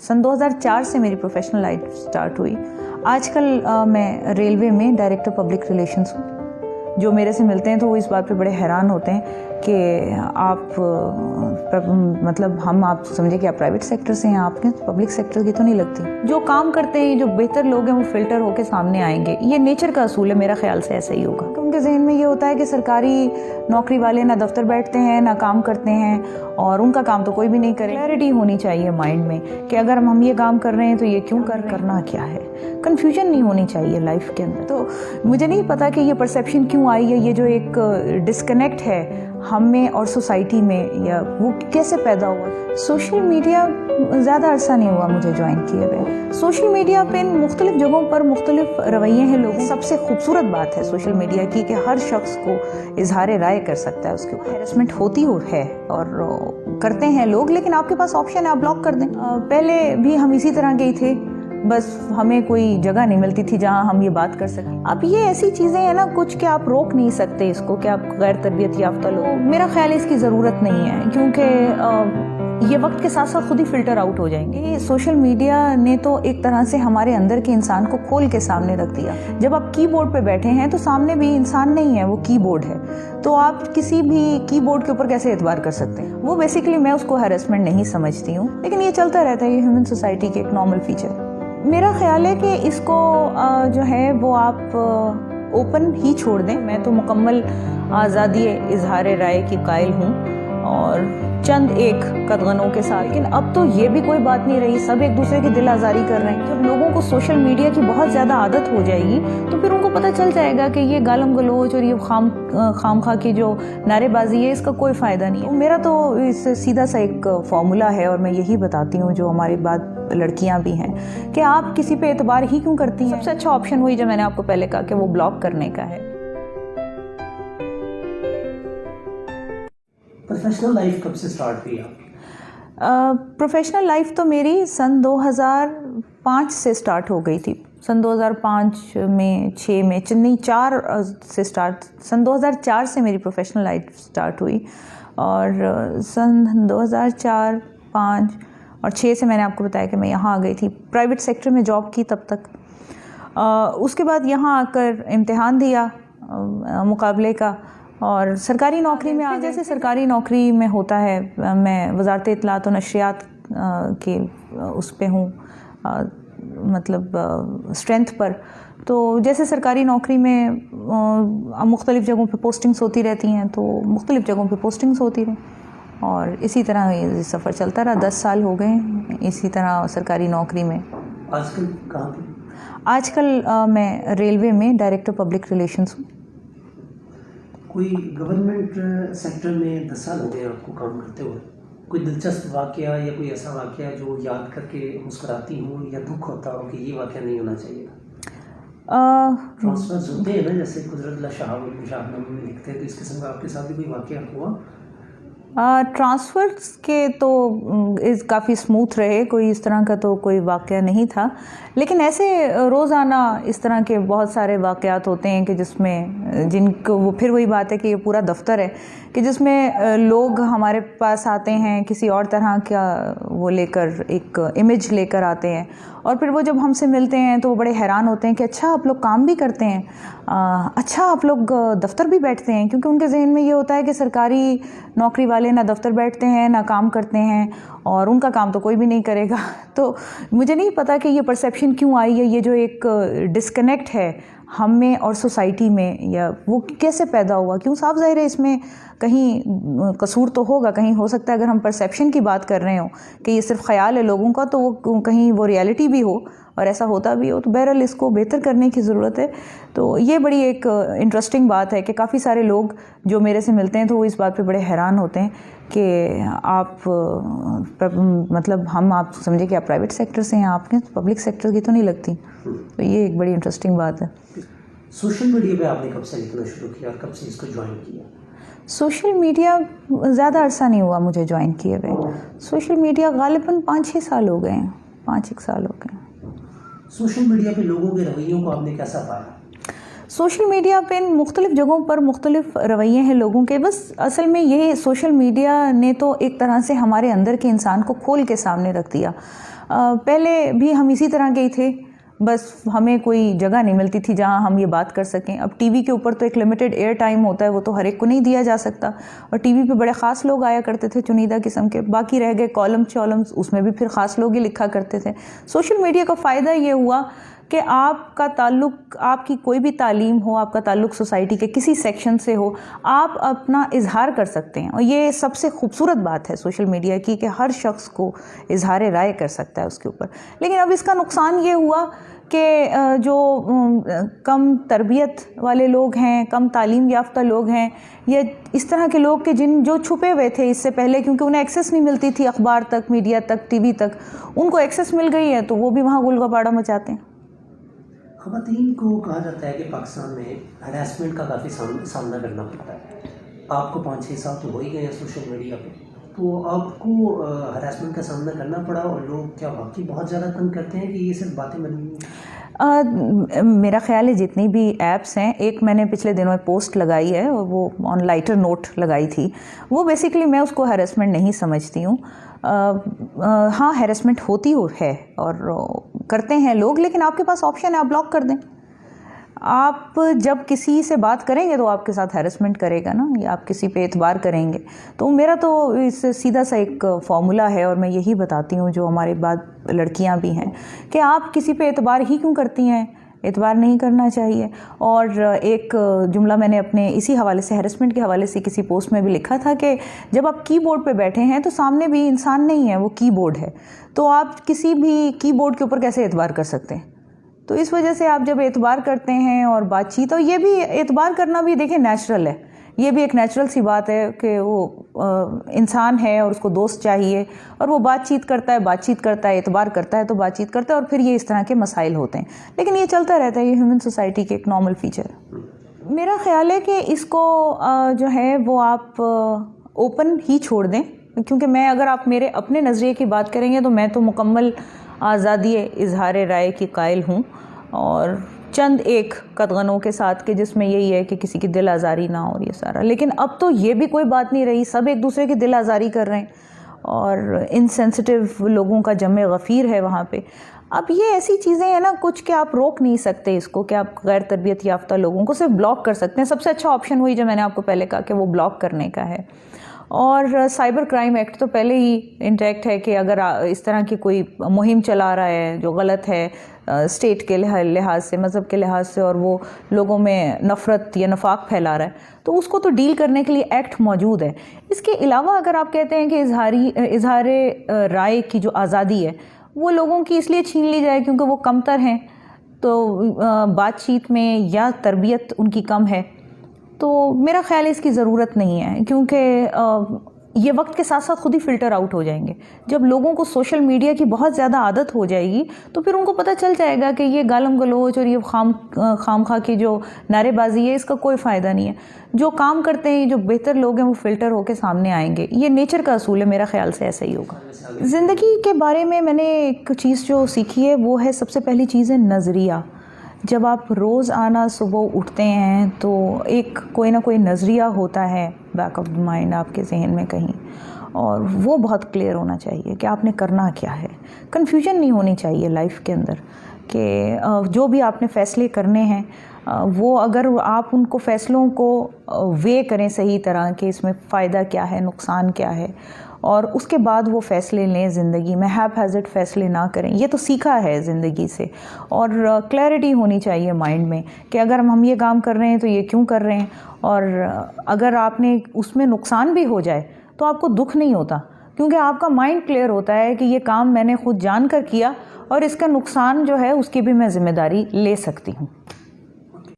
सन 2004 से मेरी professional life start हुई। आजकल मैं रेलवे में डायरेक्टर पब्लिक रिलेशंस हूँ। जो मेरे से मिलते हैं तो वो इस बात पे बड़े हैरान होते हैं कि आप आप समझे कि आप प्राइवेट सेक्टर से हैं, आपके पब्लिक सेक्टर की तो नहीं लगती। जो काम करते हैं, जो बेहतर लोग हैं, वो फिल्टर होके सामने आएंगे। ये नेचर का असूल है, मेरा ख्याल से ऐसा ही होगा। तो उनके जहन में ये होता है कि सरकारी नौकरी वाले ना दफ्तर बैठते हैं, ना काम करते हैं, और उनका काम तो कोई भी नहीं करे। क्लैरिटी होनी चाहिए माइंड में कि अगर हम ये काम कर रहे हैं तो ये क्यों करना क्या है। कन्फ्यूजन नहीं होनी चाहिए लाइफ के अंदर। तो मुझे नहीं पता कि ये परसेप्शन क्यों आई है, ये जो एक डिस्कनेक्ट है हम में और सोसाइटी में, या वो कैसे पैदा हुआ। सोशल मीडिया ज़्यादा अरसा नहीं हुआ मुझे ज्वाइन किए हुए। सोशल मीडिया पे मुख्तलिफ जगहों पर मुख्तलिफ रवैये हैं लोगों। सबसे खूबसूरत बात है सोशल मीडिया की कि हर शख्स को इजहार राय कर सकता है। उसके ऊपर हैरेसमेंट होती है और करते हैं लोग, लेकिन आपके पास ऑप्शन है, आप ब्लॉक कर दें। पहले भी हम इसी तरह के ही थे, बस हमें कोई जगह नहीं मिलती थी जहां हम ये बात कर सकें। अब ये ऐसी चीज़ें हैं ना कुछ कि आप रोक नहीं सकते इसको कि आप गैर तरबियत याफ्ता लोग। मेरा ख्याल है इसकी ज़रूरत नहीं है, क्योंकि ये वक्त के साथ साथ खुद ही फिल्टर आउट हो जाएंगे। सोशल मीडिया ने तो एक तरह से हमारे अंदर के इंसान को खोल के सामने रख दिया। जब आप कीबोर्ड पे बैठे हैं तो सामने भी इंसान नहीं है, वो कीबोर्ड है। तो आप किसी भी कीबोर्ड के ऊपर कैसे एतबार कर सकते हैं। वो बेसिकली मैं उसको हैरेसमेंट नहीं समझती हूँ, लेकिन ये चलता रहता है, ये ह्यूमन सोसाइटी के एक नॉर्मल फीचर। मेरा ख्याल है कि इसको जो है वो आप ओपन ही छोड़ दें। मैं तो मुकम्मल आज़ादी इजहार राय की कायल हूँ, और चंद एक कदगनों के साथ। लेकिन अब तो ये भी कोई बात नहीं रही, सब एक दूसरे की दिल आज़ारी कर रहे हैं। जब लोगों को सोशल मीडिया की बहुत ज़्यादा आदत हो जाएगी तो फिर उनको पता चल जाएगा कि ये गालम गलोच और ये खामखा की जो नारेबाजी है, इसका कोई फ़ायदा नहीं है। मेरा तो इससे सीधा सा एक फार्मूला है, और मैं यही बताती हूँ जो हमारी बात लड़कियां भी हैं कि आप किसी पे एतबार ही क्यों करती हैं। सबसे अच्छा ऑप्शन वही जो मैंने आपको पहले कहा कि वो ब्लॉक करने का है। प्रोफेशनल लाइफ कब से स्टार्ट हुई आप? प्रोफेशनल लाइफ तो मेरी सन 2005 से स्टार्ट हो गई थी। सन 2005 में 6 में चेन्नई 4 से स्टार्ट। सन 2004 से मेरी प्रोफेशनल लाइफ स्टार्ट हुई, और सन 2004, 5 और 6 से मैंने आपको बताया कि मैं यहाँ आ गई थी। प्राइवेट सेक्टर में जॉब की तब तक। उसके बाद यहाँ आकर इम्तिहान दिया मुकाबले का, और सरकारी नौकरी में जैसे सरकारी नौकरी में होता है, मैं वज़ारत इत्तलात और नशरियात के उस पे हूँ, मतलब स्ट्रेंथ पर। तो जैसे सरकारी नौकरी में मुख्तलिफ़ जगहों पे पोस्टिंग्स होती रहती हैं, तो मुख्तलिफ़ जगहों पे पोस्टिंग्स होती रहीं, और इसी तरह ये सफ़र चलता रहा। 10 साल हो गए इसी तरह सरकारी नौकरी में। आजकल कहाँ पे? आजकल मैं रेलवे में डायरेक्टर पब्लिक रिलेशंस हूँ। कोई गवर्नमेंट सेक्टर में 10 साल हो गए आपको काम करते हुए, कोई दिलचस्प वाक़या या कोई ऐसा वाक़या जो याद करके मुस्कुराती हूँ या दुख होता हो कि ये वाक़या नहीं होना चाहिए था? ट्रांसफर्स होते हैं ना, जैसे कुदरत शाहनामे में लिखते हैं, तो इस किस्म का आपके साथ भी कोई वाक़या हुआ? ट्रांसफ़र्स के तो काफ़ी स्मूथ रहे, कोई इस तरह का तो कोई वाक़या नहीं था। लेकिन ऐसे रोज़ाना इस तरह के बहुत सारे वाक़यात होते हैं कि जिसमें जिनको वो फिर वही बात है कि ये पूरा दफ्तर है कि जिसमें लोग हमारे पास आते हैं किसी और तरह का वो लेकर, एक इमेज लेकर आते हैं, और फिर वो जब हमसे मिलते हैं तो वो बड़े हैरान होते हैं कि अच्छा आप लोग काम भी करते हैं, अच्छा आप लोग दफ्तर भी बैठते हैं। क्योंकि उनके जहन में ये होता है कि सरकारी नौकरी वाले ना दफ्तर बैठते हैं, ना काम करते हैं, और उनका काम तो कोई भी नहीं करेगा। तो मुझे नहीं पता कि ये परसेप्शन क्यों आई है, ये जो एक डिस्कनेक्ट है हम में और सोसाइटी में, या वो कैसे पैदा हुआ, क्यों। साफ ज़ाहिर है इसमें कहीं कसूर तो होगा, कहीं हो सकता है अगर हम परसेप्शन की बात कर रहे हो कि ये सिर्फ ख्याल है लोगों का, तो वो कहीं वो रियलिटी भी हो और ऐसा होता भी हो, तो बहरहाल इसको बेहतर करने की ज़रूरत है। तो ये बड़ी एक इंटरेस्टिंग बात है कि काफ़ी सारे लोग जो मेरे से मिलते हैं तो वो इस बात पे बड़े हैरान होते हैं कि आप आप समझे कि आप प्राइवेट सेक्टर से हैं, आपके पब्लिक सेक्टर की तो नहीं लगती। तो ये एक बड़ी इंटरेस्टिंग बात है। सोशल मीडिया पे आपने कब से लिखना शुरू किया और कब से इसको ज्वाइन किया? सोशल मीडिया ज़्यादा अरसा नहीं हुआ मुझे ज्वाइन किए हुए। सोशल मीडिया गालिबन 5-6 साल हो गए हैं, 5-1 साल हो गए हैं। सोशल मीडिया पे लोगों के रवैयों को आपने कैसा पाया? सोशल मीडिया पे मुख्तलिफ़ जगहों पर मुख्तलिफ़ रवैये हैं लोगों के। बस असल में ये सोशल मीडिया ने तो एक तरह से हमारे अंदर के इंसान को खोल के सामने रख दिया। پہلے بھی ہم اسی طرح کے ہی تھے، بس ہمیں کوئی جگہ نہیں ملتی تھی جہاں ہم یہ بات کر سکیں. اب ٹی وی کے اوپر تو ایک لمیٹڈ ایئر ٹائم ہوتا ہے، وہ تو ہر ایک کو نہیں دیا جا سکتا، اور ٹی وی پہ بڑے خاص لوگ آیا کرتے تھے چنیدہ قسم کے، باقی رہ گئے کالمز، اس میں بھی پھر خاص لوگ ہی لکھا کرتے تھے. سوشل میڈیا کا فائدہ یہ ہوا کہ آپ کا تعلق، آپ کی کوئی بھی تعلیم ہو، آپ کا تعلق سوسائٹی کے کسی سیکشن سے ہو، آپ اپنا اظہار کر سکتے ہیں. اور یہ سب سے خوبصورت بات ہے سوشل میڈیا کی کہ ہر شخص کو اظہار رائے کر سکتا ہے اس کے اوپر. لیکن اب اس کا نقصان یہ ہوا کہ جو کم تربیت والے لوگ ہیں، کم تعلیم یافتہ لوگ ہیں، یا اس طرح کے لوگ کہ جو چھپے ہوئے تھے اس سے پہلے، کیونکہ انہیں ایکسیس نہیں ملتی تھی اخبار تک، میڈیا تک، ٹی وی تک، ان کو ایکسیس مل گئی ہے تو وہ بھی وہاں گل گپاڑا مچاتے ہیں. خواتین کو کہا جاتا ہے کہ پاکستان میں ہراسمنٹ کا کافی سامنا کرنا پڑتا ہے. آپ کو 5-6 سال تو ہو ہی گئے ہیں سوشل میڈیا پہ، تو آپ کو ہراسمنٹ کا سامنا کرنا پڑا، اور لوگ کیا واقعی بہت زیادہ تنگ کرتے ہیں کہ یہ صرف باتیں بنی ہیں؟ میرا خیال ہے جتنی بھی ایپس ہیں، ایک میں نے پچھلے دنوں ایک پوسٹ لگائی ہے، اور وہ آن لائٹر نوٹ لگائی تھی، وہ بیسیکلی میں اس کو ہیراسمنٹ نہیں سمجھتی ہوں. ہاں ہیراسمنٹ ہوتی ہے اور کرتے ہیں لوگ، لیکن آپ کے پاس آپشن ہے، آپ بلاک کر دیں. آپ جب کسی سے بات کریں گے تو آپ کے ساتھ ہیراسمنٹ کرے گا نا، یا آپ کسی پہ اعتبار کریں گے. تو میرا تو اس سیدھا سا ایک فارمولا ہے، اور میں یہی بتاتی ہوں جو ہمارے بعد لڑکیاں بھی ہیں، کہ آپ کسی پہ اعتبار ہی کیوں کرتی ہیں، اعتبار نہیں کرنا چاہیے. اور ایک جملہ میں نے اپنے اسی حوالے سے، ہیراسمنٹ کے حوالے سے کسی پوسٹ میں بھی لکھا تھا کہ جب آپ کی بورڈ پہ بیٹھے ہیں تو سامنے بھی انسان نہیں ہے، وہ کی بورڈ ہے، تو آپ کسی بھی کی بورڈ کے اوپر کیسے اعتبار کر سکتے ہیں. تو اس وجہ سے آپ جب اعتبار کرتے ہیں اور بات چیت، اور یہ بھی اعتبار کرنا بھی دیکھیں نیچرل ہے، یہ بھی ایک نیچرل سی بات ہے کہ وہ انسان ہے اور اس کو دوست چاہیے، اور وہ بات چیت کرتا ہے، اعتبار کرتا ہے تو بات چیت کرتا ہے، اور پھر یہ اس طرح کے مسائل ہوتے ہیں. لیکن یہ چلتا رہتا ہے، یہ ہیومن سوسائٹی کے ایک نارمل فیچر ہے. میرا خیال ہے کہ اس کو جو ہے وہ آپ اوپن ہی چھوڑ دیں، کیونکہ میں اگر آپ میرے اپنے نظریے کی بات کریں گے تو میں تو مکمل آزادی اظہار رائے کی قائل ہوں، اور چند ایک قدغنوں کے ساتھ کہ جس میں یہی ہے کہ کسی کی دل آزاری نہ ہو، یہ سارا. لیکن اب تو یہ بھی کوئی بات نہیں رہی، سب ایک دوسرے کی دل آزاری کر رہے ہیں، اور انسینسٹیو لوگوں کا جمع غفیر ہے وہاں پہ. اب یہ ایسی چیزیں ہیں نا کچھ کہ آپ روک نہیں سکتے اس کو، کہ آپ غیر تربیت یافتہ لوگوں کو صرف بلاک کر سکتے ہیں. سب سے اچھا آپشن وہی جو میں نے آپ کو پہلے کہا کہ وہ بلاک کرنے کا ہے. اور سائبر کرائم ایکٹ تو پہلے ہی انٹیکٹ ہے کہ اگر اس طرح کی کوئی مہم چلا رہا ہے جو غلط ہے اسٹیٹ کے لحاظ سے، مذہب کے لحاظ سے، اور وہ لوگوں میں نفرت یا نفاق پھیلا رہا ہے، تو اس کو تو ڈیل کرنے کے لیے ایکٹ موجود ہے. اس کے علاوہ اگر آپ کہتے ہیں کہ اظہار رائے کی جو آزادی ہے وہ لوگوں کی اس لیے چھین لی جائے کیونکہ وہ کمتر ہیں، تو بات چیت میں یا تربیت ان کی کم ہے، تو میرا خیال ہے اس کی ضرورت نہیں ہے. کیونکہ یہ وقت کے ساتھ ساتھ خود ہی فلٹر آؤٹ ہو جائیں گے. جب لوگوں کو سوشل میڈیا کی بہت زیادہ عادت ہو جائے گی تو پھر ان کو پتہ چل جائے گا کہ یہ گالم گلوچ اور یہ خام خواہ کی جو نعرے بازی ہے اس کا کوئی فائدہ نہیں ہے. جو کام کرتے ہیں، جو بہتر لوگ ہیں، وہ فلٹر ہو کے سامنے آئیں گے. یہ نیچر کا اصول ہے، میرا خیال سے ایسا ہی ہوگا. زندگی کے بارے میں نے ایک چیز جو سیکھی ہے وہ ہے، سب سے پہلی چیز ہے نظریہ. جب آپ روز آنا صبح اٹھتے ہیں تو ایک کوئی نہ کوئی نظریہ ہوتا ہے بیک آف دا مائنڈ آپ کے ذہن میں کہیں، اور وہ بہت کلیئر ہونا چاہیے کہ آپ نے کرنا کیا ہے. کنفیوژن نہیں ہونی چاہیے لائف کے اندر، کہ جو بھی آپ نے فیصلے کرنے ہیں وہ اگر آپ ان کو فیصلوں کو وے کریں صحیح طرح کہ اس میں فائدہ کیا ہے، نقصان کیا ہے، اور اس کے بعد وہ فیصلے لیں زندگی میں. ہیپ ہیزڈ فیصلے نہ کریں، یہ تو سیکھا ہے زندگی سے. اور کلیئرٹی ہونی چاہیے مائنڈ میں کہ اگر ہم یہ کام کر رہے ہیں تو یہ کیوں کر رہے ہیں، اور اگر آپ نے اس میں نقصان بھی ہو جائے تو آپ کو دکھ نہیں ہوتا، کیونکہ آپ کا مائنڈ کلیئر ہوتا ہے کہ یہ کام میں نے خود جان کر کیا، اور اس کا نقصان جو ہے اس کی بھی میں ذمہ داری لے سکتی ہوں.